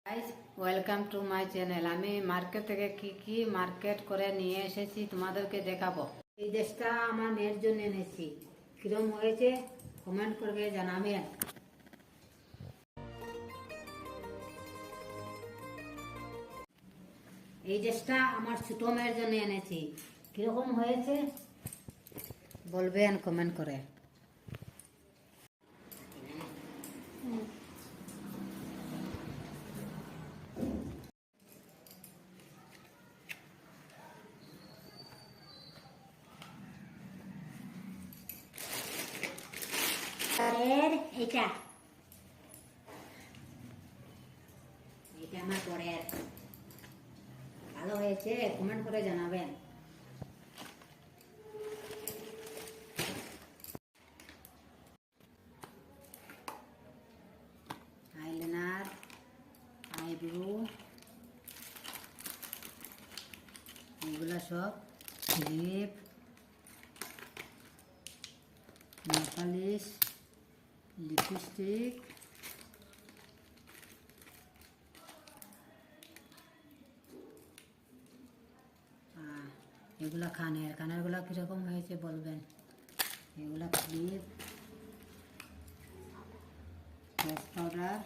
Guys, welcome to my channel. আমি market থেকে কি মার্কেট করে নিয়ে এসেছি তোমাদেরকে দেখাবো। এই ড্রেসটা আমার মেয়ের জন্য এনেছি। কিরম হয়েছে কমেন্ট করবে, জানাবেন। এই ড্রেসটা আমার ছোট মেয়ের জন্য এনেছি। কিরকম হয়েছে বলবেন কমেন্ট করে। এটা এটা আমার পরের ভালো হয়েছে কমেন্ট করে জানাবেন। আইলাইনার, আইব্রো, এগুলা সব, ক্লিপ, নেলপালিশ, লিপস্টিক, এগুলা কানেরগুলা কীরকম হয়েছে বলবেন। এগুলা ক্লিপ, ফেস পাউডার,